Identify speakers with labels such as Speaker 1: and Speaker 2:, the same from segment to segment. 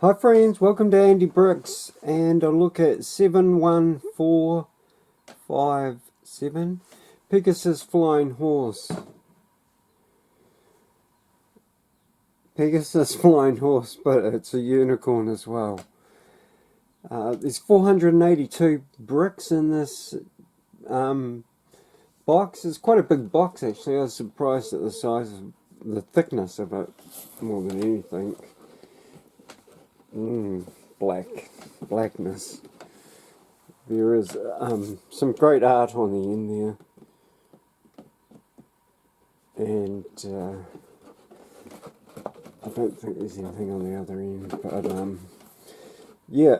Speaker 1: Hi friends, welcome to Andy Bricks and a look at 71457 Pegasus Flying Horse. Pegasus Flying Horse, but it's a unicorn as well. There's 482 bricks in this box. It's quite a big box actually. I was surprised at the size of the thickness of it more than anything. Blackness. There is some great art on the end there, and I don't think there's anything on the other end, but yeah,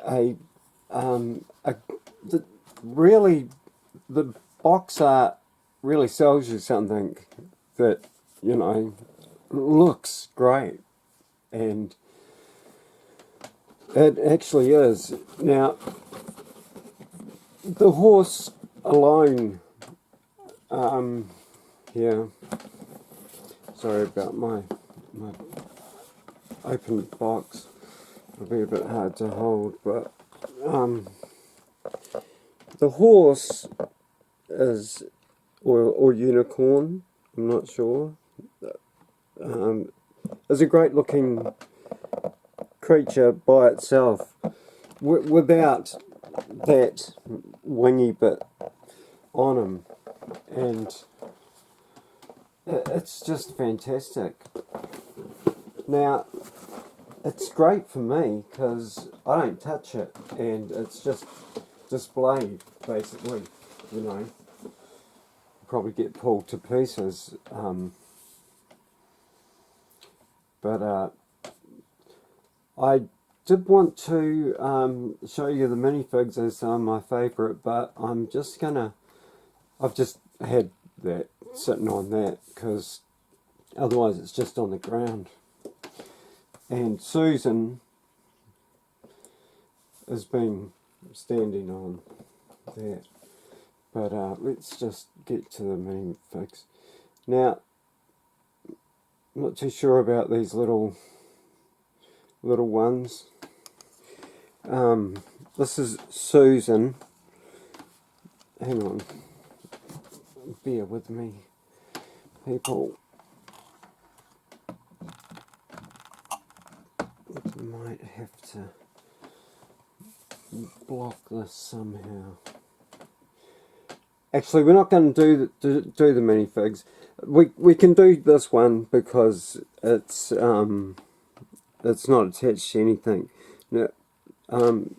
Speaker 1: the box art really sells you something that, you know, looks great, and it actually is. Now, the horse alone, yeah, sorry about my open box, it'll be a bit hard to hold, but the horse is, or unicorn, I'm not sure, is a great looking creature by itself, without that wingy bit on him, and it's just fantastic. Now, it's great for me because I don't touch it, and it's just displayed basically, you know. Probably get pulled to pieces, but I did want to show you the minifigs as some of my favourite, but I've just had that sitting on that because otherwise it's just on the ground. And Susan has been standing on that. But let's just get to the minifigs. Now, I'm not too sure about these little ones. This is Susan. Hang on. Bear with me, people. I might have to block this somehow. Actually, we're not going to do the minifigs. We can do this one because it's not attached to anything. Now,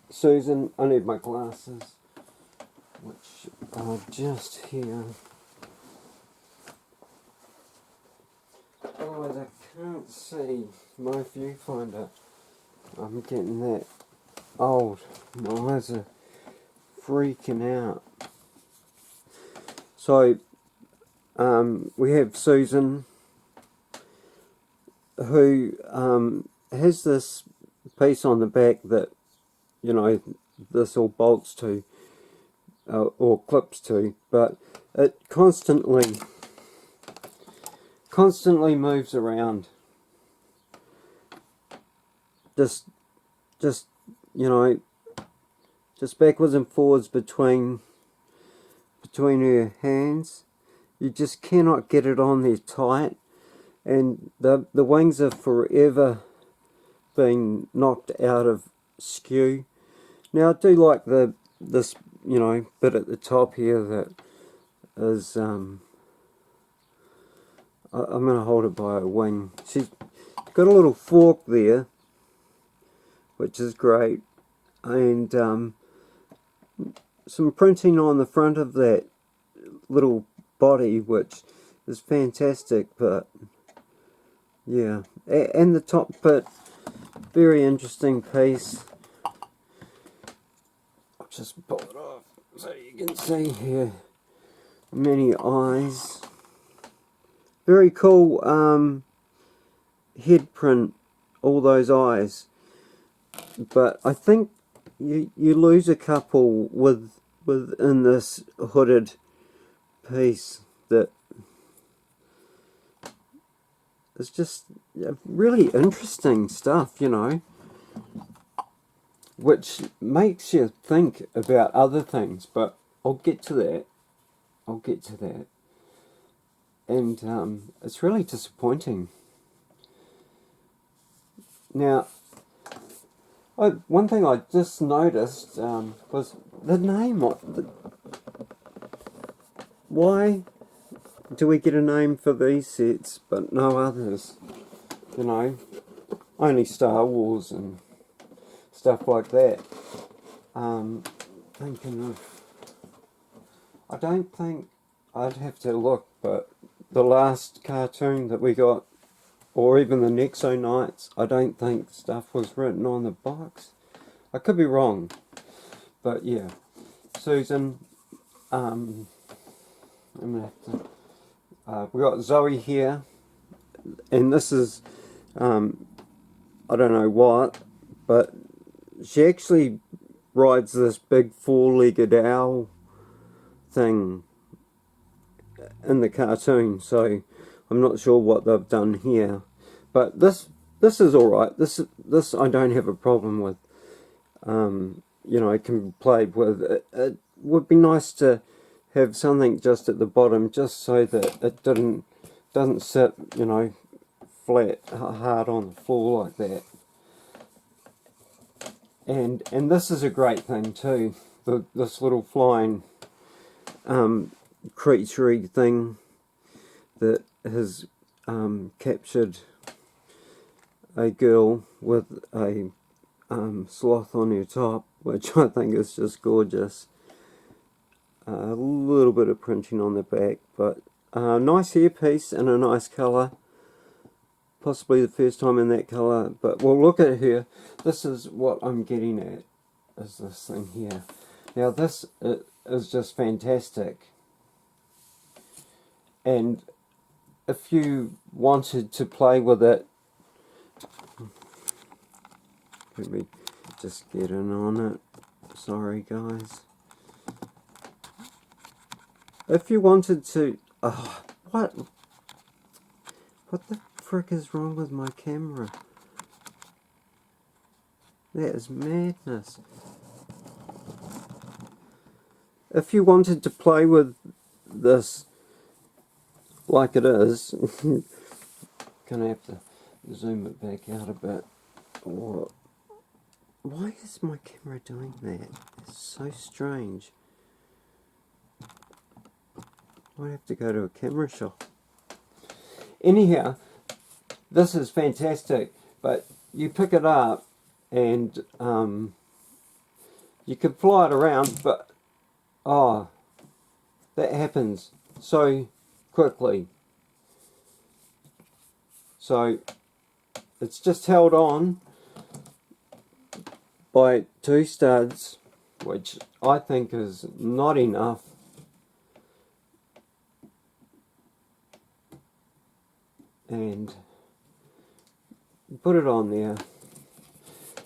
Speaker 1: Susan, I need my glasses, which are just here. Otherwise, I can't see my viewfinder. I'm getting that old. My eyes are freaking out. So, we have Susan, who has this piece on the back that, you know, this all bolts to, or clips to, but it constantly moves around. Just you know, just backwards and forwards between her hands. You just cannot get it on there tight, and the wings are forever being knocked out of skew. Now I do like this, you know, bit at the top here that is I'm going to hold it by a wing. She's got a little fork there, which is great, and some printing on the front of that little body, which is fantastic. But yeah, and the top bit, very interesting piece. I'll just pull it off so you can see here many eyes. Very cool head print, all those eyes, but I think you lose a couple within this hooded piece that is just really interesting stuff, you know. which makes you think about other things, but I'll get to that. And it's really disappointing. Now, one thing I just noticed was the name. Why do we get a name for these sets but no others? You know, only Star Wars and stuff like that. Thinking of, I don't think, I'd have to look, but the last cartoon that we got, or even the Nexo Knights, I don't think stuff was written on the box. I could be wrong, but yeah. Susan, I'm gonna have to, we got Zoe here, and this is, I don't know what, but she actually rides this big four-legged owl thing in the cartoon, so I'm not sure what they've done here. But this is alright. This I don't have a problem with. You know, I can play with it. It would be nice to have something just at the bottom, just so that it doesn't sit, you know, flat, hard on the floor like that. And this is a great thing too. This little flying creaturey thing that has captured a girl with a sloth on her top, which I think is just gorgeous. A little bit of printing on the back, but nice hairpiece in a nice colour. Possibly the first time in that colour, but we'll look at here. This is what I'm getting at, is this thing here. Now this is just fantastic, and if you wanted to play with it, let me just get in on it, sorry guys. If you wanted to, what the frick is wrong with my camera? That is madness. If you wanted to play with this like it is, gonna have to zoom it back out a bit. Or, why is my camera doing that? It's so strange. I have to go to a camera shop. Anyhow, this is fantastic, but you pick it up and you can fly it around, but that happens so quickly. So it's just held on by two studs, which I think is not enough. And put it on there,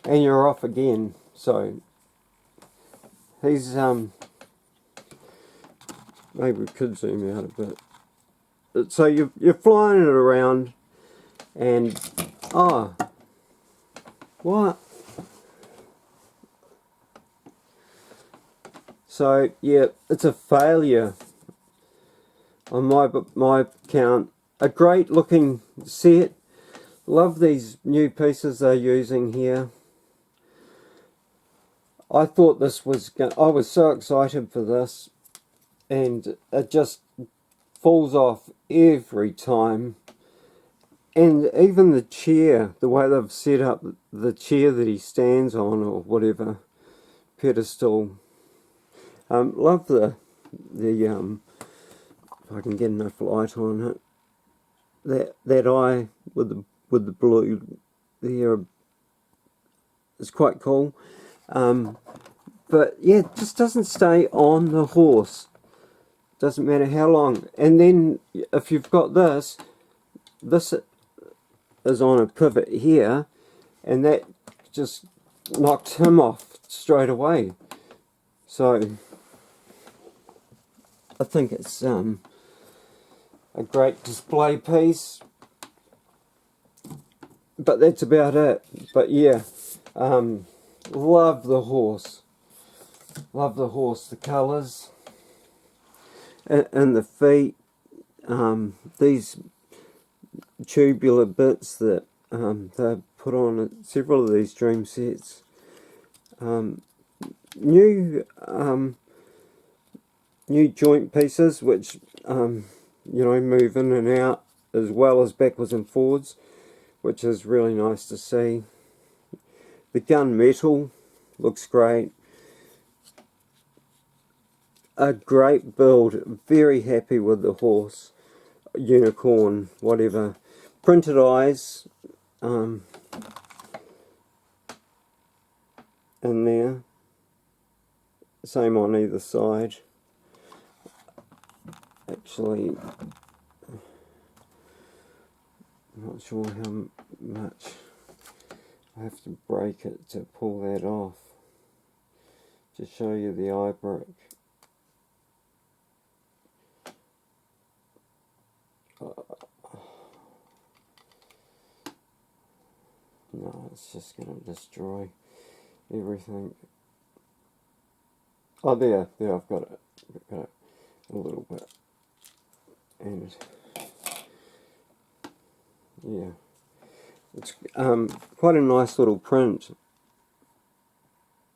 Speaker 1: and you're off again. So he's maybe we could zoom out a bit. So you're flying it around, and what? So yeah, it's a failure on my count. A great looking set. Love these new pieces they're using here. I thought this was I was so excited for this, and it just falls off every time. And even the chair, the way they've set up the chair that he stands on, or whatever pedestal. Love the if I can get enough light on it. That eye with the blue there is quite cool, but yeah, it just doesn't stay on the horse. Doesn't matter how long. And then if you've got this is on a pivot here, and that just knocked him off straight away. So I think it's a great display piece, but that's about it. But yeah, love the horse. Love the horse. The colours and the feet. These tubular bits that they put on several of these dream sets. New joint pieces which move in and out as well as backwards and forwards, which is really nice to see. The gun metal looks great. A great build. Very happy with the horse, unicorn, whatever. Printed eyes in there. Same on either side. Actually, I'm not sure how much. I have to break it to pull that off. To show you the eye brick. No, it's just going to destroy everything. Oh, there, I've got it. A little bit. And, yeah. It's quite a nice little print.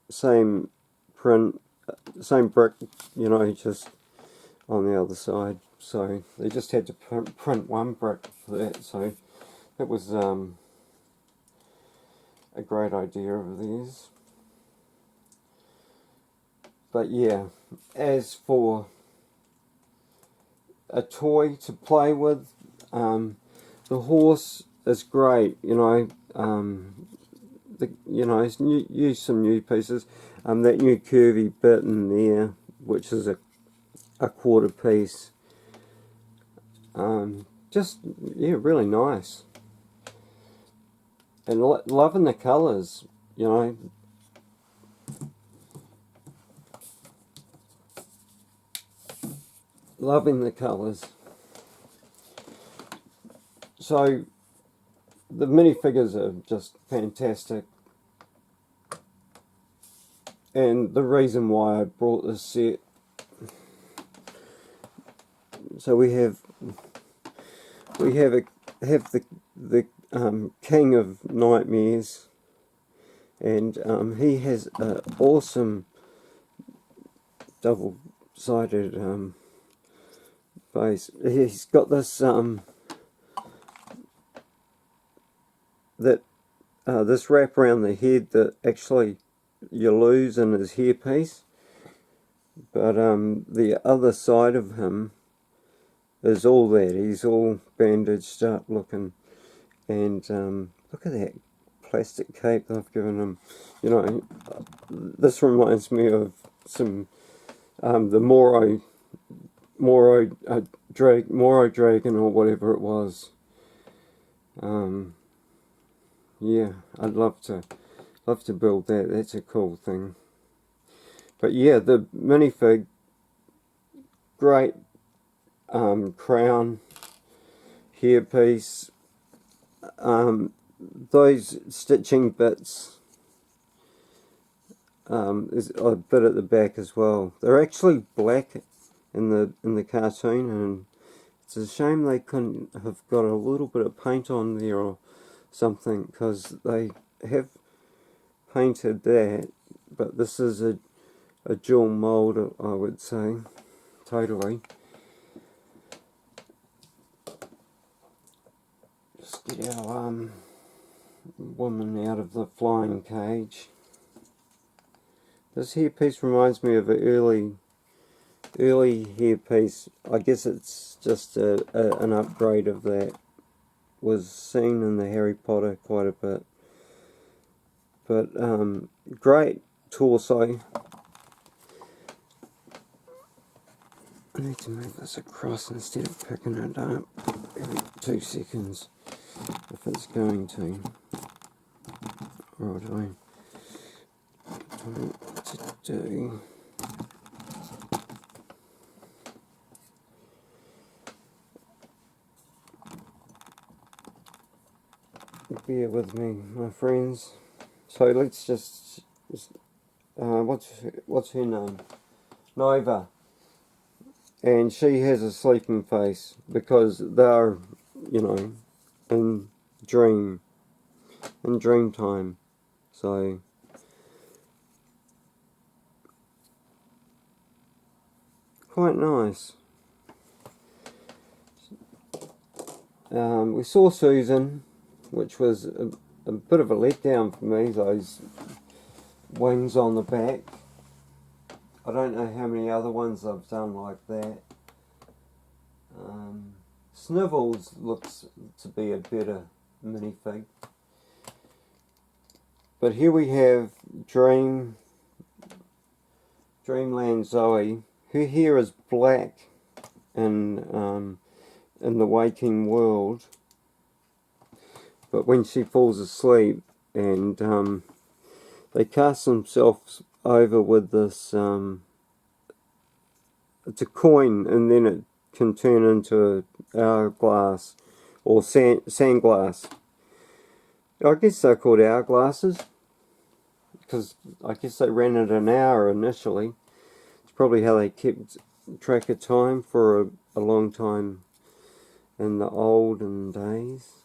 Speaker 1: Same print, same brick, just on the other side. So they just had to print one brick for that. So that was a great idea of theirs. But yeah, as for a toy to play with, the horse is great. Use some new pieces. That new curvy bit in there, which is a quarter piece. Really nice. And loving the colours, Loving the colours. So, the minifigures are just fantastic. And the reason why I brought this set. So we have the King of Nightmares, and he has an awesome double-sided base. He's got this this wrap around the head that actually you lose in his hairpiece, but the other side of him is all that. He's all bandaged up looking, and look at that plastic cape that I've given him. This reminds me of some the Moro dragon or whatever it was. Yeah, I'd love to build that. That's a cool thing. But yeah, the minifig, great crown, hairpiece, those stitching bits, is a bit at the back as well. They're actually black in the cartoon, and it's a shame they couldn't have got a little bit of paint on there or something, because they have painted that, but this is a dual mold, I would say, totally. Just get our woman out of the flying cage. This hairpiece reminds me of an early hairpiece. I guess it's just an upgrade of that. Was seen in the Harry Potter quite a bit. But great torso. I need to move this across instead of picking it up every 2 seconds if it's going to. Right, I don't know what to do. Bear with me, my friends. So let's just what's her name? Nova. And she has a sleeping face because they're, you know, in dream time. So quite nice. We saw Susan, which was a bit of a letdown for me, those wings on the back. I don't know how many other ones I've done like that. Snivels looks to be a better minifig. But here we have Dreamland Zoe. Her hair is black in the waking world, but when she falls asleep, and they cast themselves over with this, it's a coin, and then it can turn into hourglass or sand glass. I guess they're called hourglasses because I guess they ran at an hour initially. It's probably how they kept track of time for a long time in the olden days.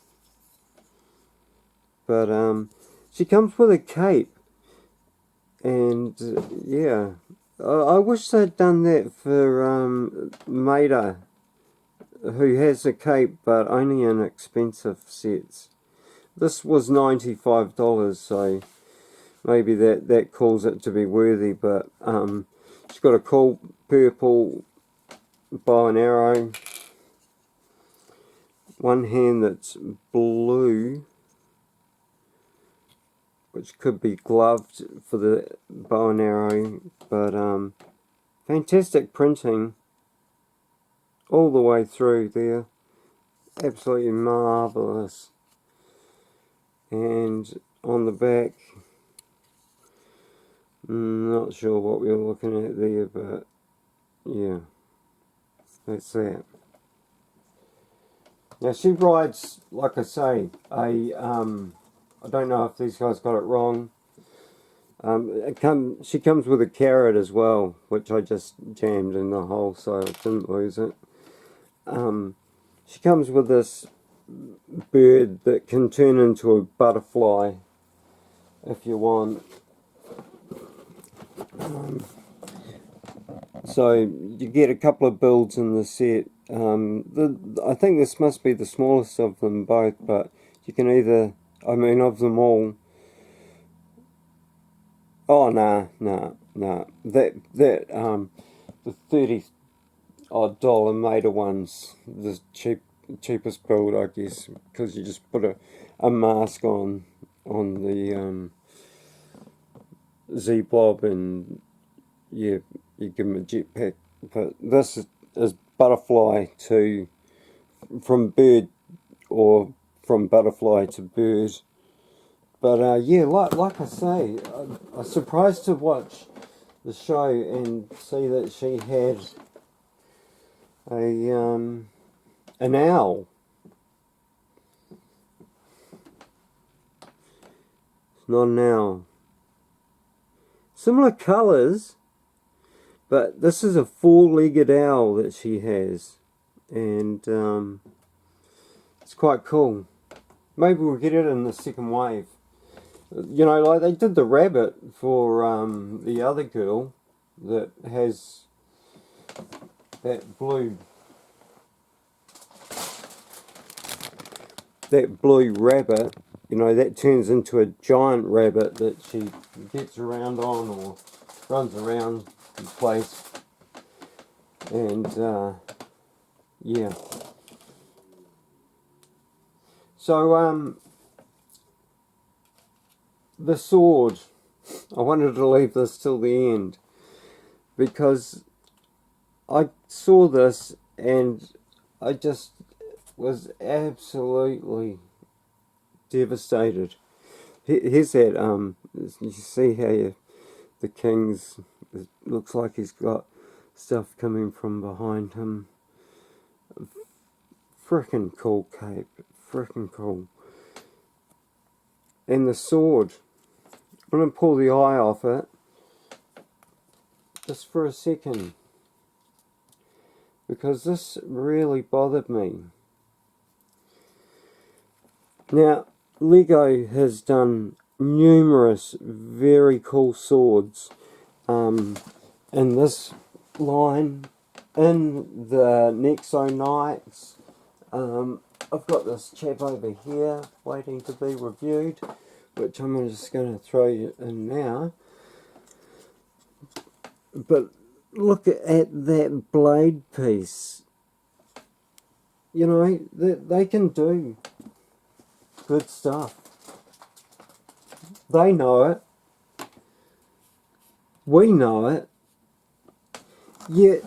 Speaker 1: But she comes with a cape, and yeah, I wish they'd done that for Maida, who has a cape but only in expensive sets. This was $95, so maybe that calls it to be worthy, but she's got a cool purple bow and arrow, one hand that's blue, which could be gloved for the bow and arrow, but fantastic printing all the way through there, absolutely marvellous. And on the back, not sure what we were looking at there, but yeah, that's that. Now she rides, like I say, I don't know if these guys got it wrong. She comes with a carrot as well, which I just jammed in the hole so I didn't lose it. She comes with this bird that can turn into a butterfly if you want. So you get a couple of builds in the set. I think this must be the smallest of them both, but you can either, I mean, of them all. Oh no. That the $30-odd Maida one's the cheapest build, I guess, because you just put a mask on the Z-Blob, and yeah, you give him a jetpack. But this is butterfly to from bird, or from butterfly to bird. But yeah, like I say, I was surprised to watch the show and see that she had an owl. It's not an owl. Similar colours, but this is a four-legged owl that she has, and it's quite cool. Maybe we'll get it in the second wave. You know, like they did the rabbit for the other girl that has that blue rabbit. You know, that turns into a giant rabbit that she gets around on or runs around the place. And yeah. So the sword, I wanted to leave this till the end because I saw this and I just was absolutely devastated. Here's that, you see how the king's, it looks like he's got stuff coming from behind him. Frickin' cool cape, frickin' cool. And the sword, I'm going to pull the eye off it just for a second, because this really bothered me. Now, Lego has done numerous very cool swords in this line, in the Nexo Knights. I've got this chap over here waiting to be reviewed, which I'm just going to throw you in now. But look at that blade piece. You know, they can do good stuff. They know it. We know it. Yet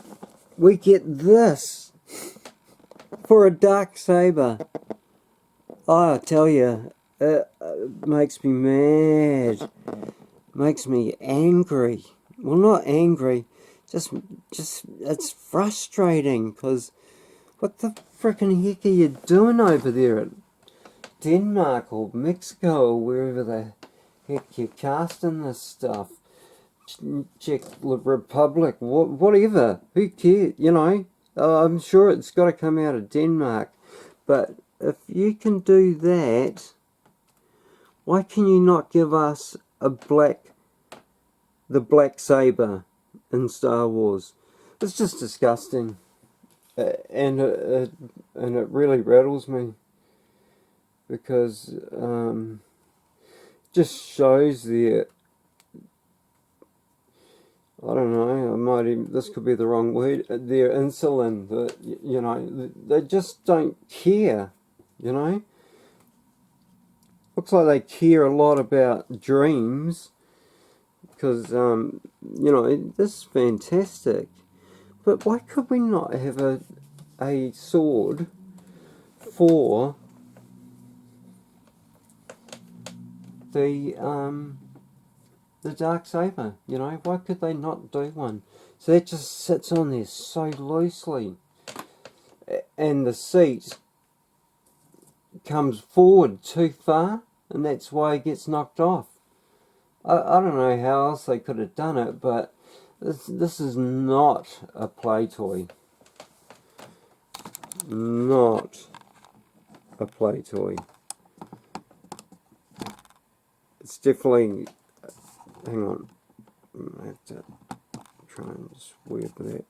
Speaker 1: we get this for a dark saber. I tell you, it makes me mad. Makes me angry. Well, not angry. Just it's frustrating, because what the frickin' heck are you doing over there at Denmark or Mexico or wherever the heck you're casting this stuff? Czech Republic, whatever. Who cares? You know, I'm sure it's got to come out of Denmark. But if you can do that, why can you not give us the black saber in Star Wars? It's just disgusting, and it really rattles me, because just shows their, I don't know, I might even, this could be the wrong word, their insulin, you know, they just don't care, you know. Looks like they care a lot about dreams, because, you know, this is fantastic. But why could we not have a sword for the dark saber? You know, why could they not do one? So that just sits on there so loosely, and the seat comes forward too far, and that's why it gets knocked off. I don't know how else they could have done it, but this is not a play toy. Not a play toy. It's definitely, hang on, I have to try and just weird that.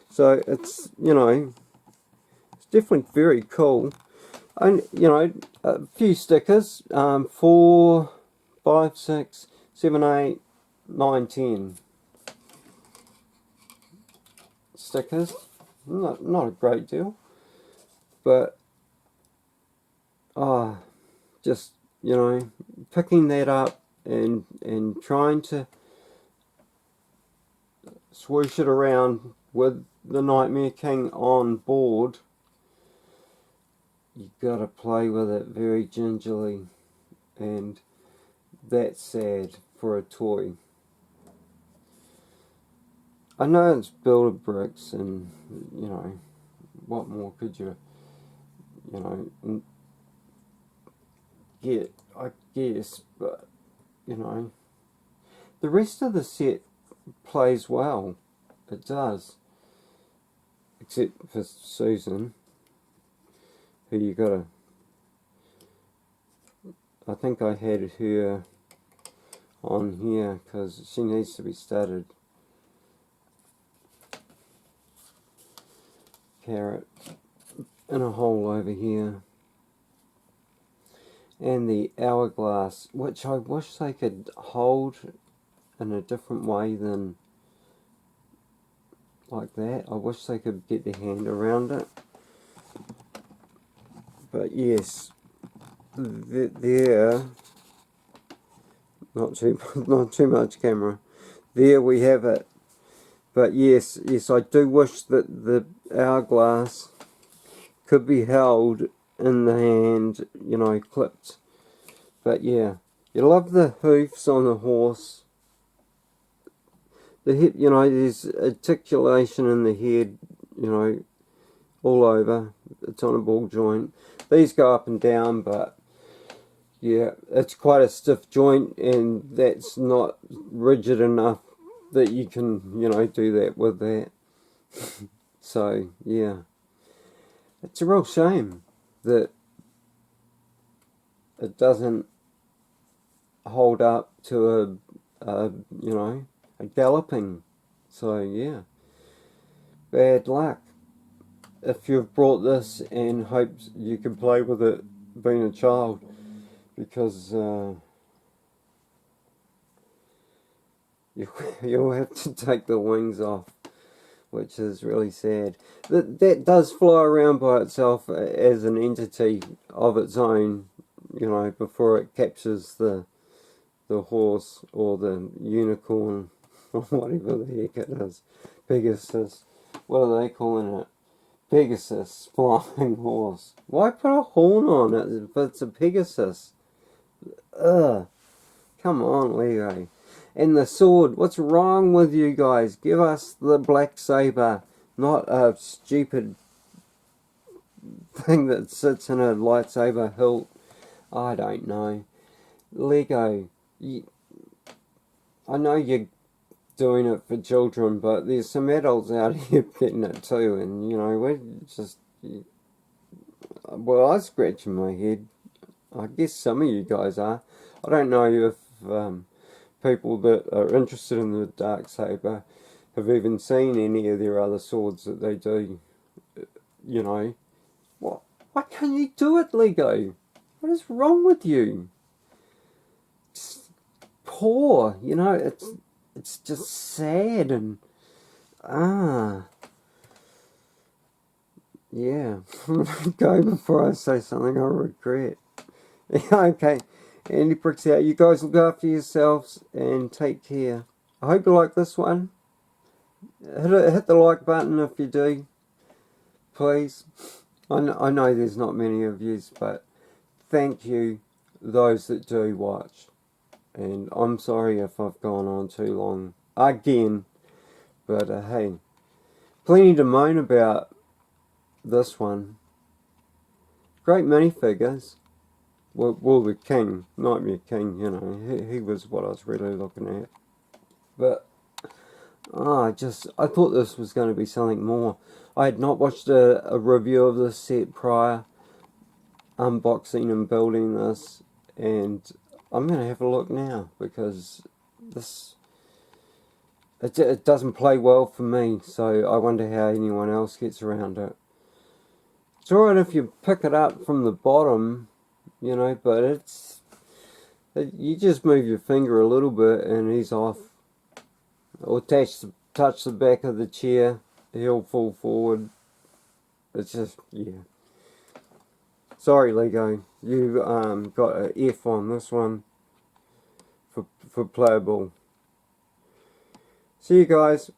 Speaker 1: So it's, you know, it's definitely very cool. And, you know, a few stickers, 4, 5, 6, 7, 8, 9, 10 stickers. Not a great deal, but just, you know, picking that up and trying to swoosh it around with the Nightmare King on board. You gotta play with it very gingerly, and that's sad for a toy. I know it's built of bricks, and, you know, what more could you know, get, I guess, but, you know, the rest of the set plays well. It does. Except for Susan, who you gotta, I think I had her on here because she needs to be studded. Carrot and a hole over here, and the hourglass, which I wish they could hold in a different way than like that. I wish they could get their hand around it. But yes, there, not too much camera. There we have it. But yes, I do wish that the hourglass could be held in the hand, you know, clipped. But yeah, you love the hoofs on the horse. The head, you know, there's articulation in the head, you know, all over. It's on a ball joint. These go up and down, but yeah, it's quite a stiff joint, and that's not rigid enough that you can, you know, do that with that. So, yeah. It's a real shame that it doesn't hold up to you know, a galloping. So, yeah. Bad luck. If you've brought this and hoped you can play with it being a child, because you'll have to take the wings off, which is really sad. That does fly around by itself as an entity of its own, you know, before it captures the horse or the unicorn or whatever the heck it is. Pegasus. What are they calling it? Pegasus Flytng Horse. Why put a horn on it if it's a Pegasus? Ugh. Come on, Lego. And the sword. What's wrong with you guys? Give us the black saber, not a stupid thing that sits in a lightsaber hilt. I don't know. Lego. I know you're doing it for children, but there's some adults out here getting it too, and you know, we're just, well, I'm scratching my head. I guess some of you guys are. I don't know if people that are interested in the Darksaber have even seen any of their other swords that they do. You know, what? Why can't you do it, Lego? What is wrong with you? It's poor, you know. It's just sad and yeah. Go before I say something I regret. Okay. Andy Bricks out. You guys look after yourselves and take care. I hope you like this one. Hit the like button if you do, please. I know there's not many of you, but thank you, those that do watch. And I'm sorry if I've gone on too long again, but hey, plenty to moan about this one. Great minifigures. Well, the King, Nightmare King, you know, he was what I was really looking at. But, I thought this was going to be something more. I had not watched a review of this set prior, unboxing and building this, and I'm going to have a look now, because this, it doesn't play well for me, so I wonder how anyone else gets around it. It's alright if you pick it up from the bottom, you know, but you just move your finger a little bit and he's off. Or touch the back of the chair, he'll fall forward. It's just, yeah. Sorry, Lego, you got an F on this one for playable. See you guys.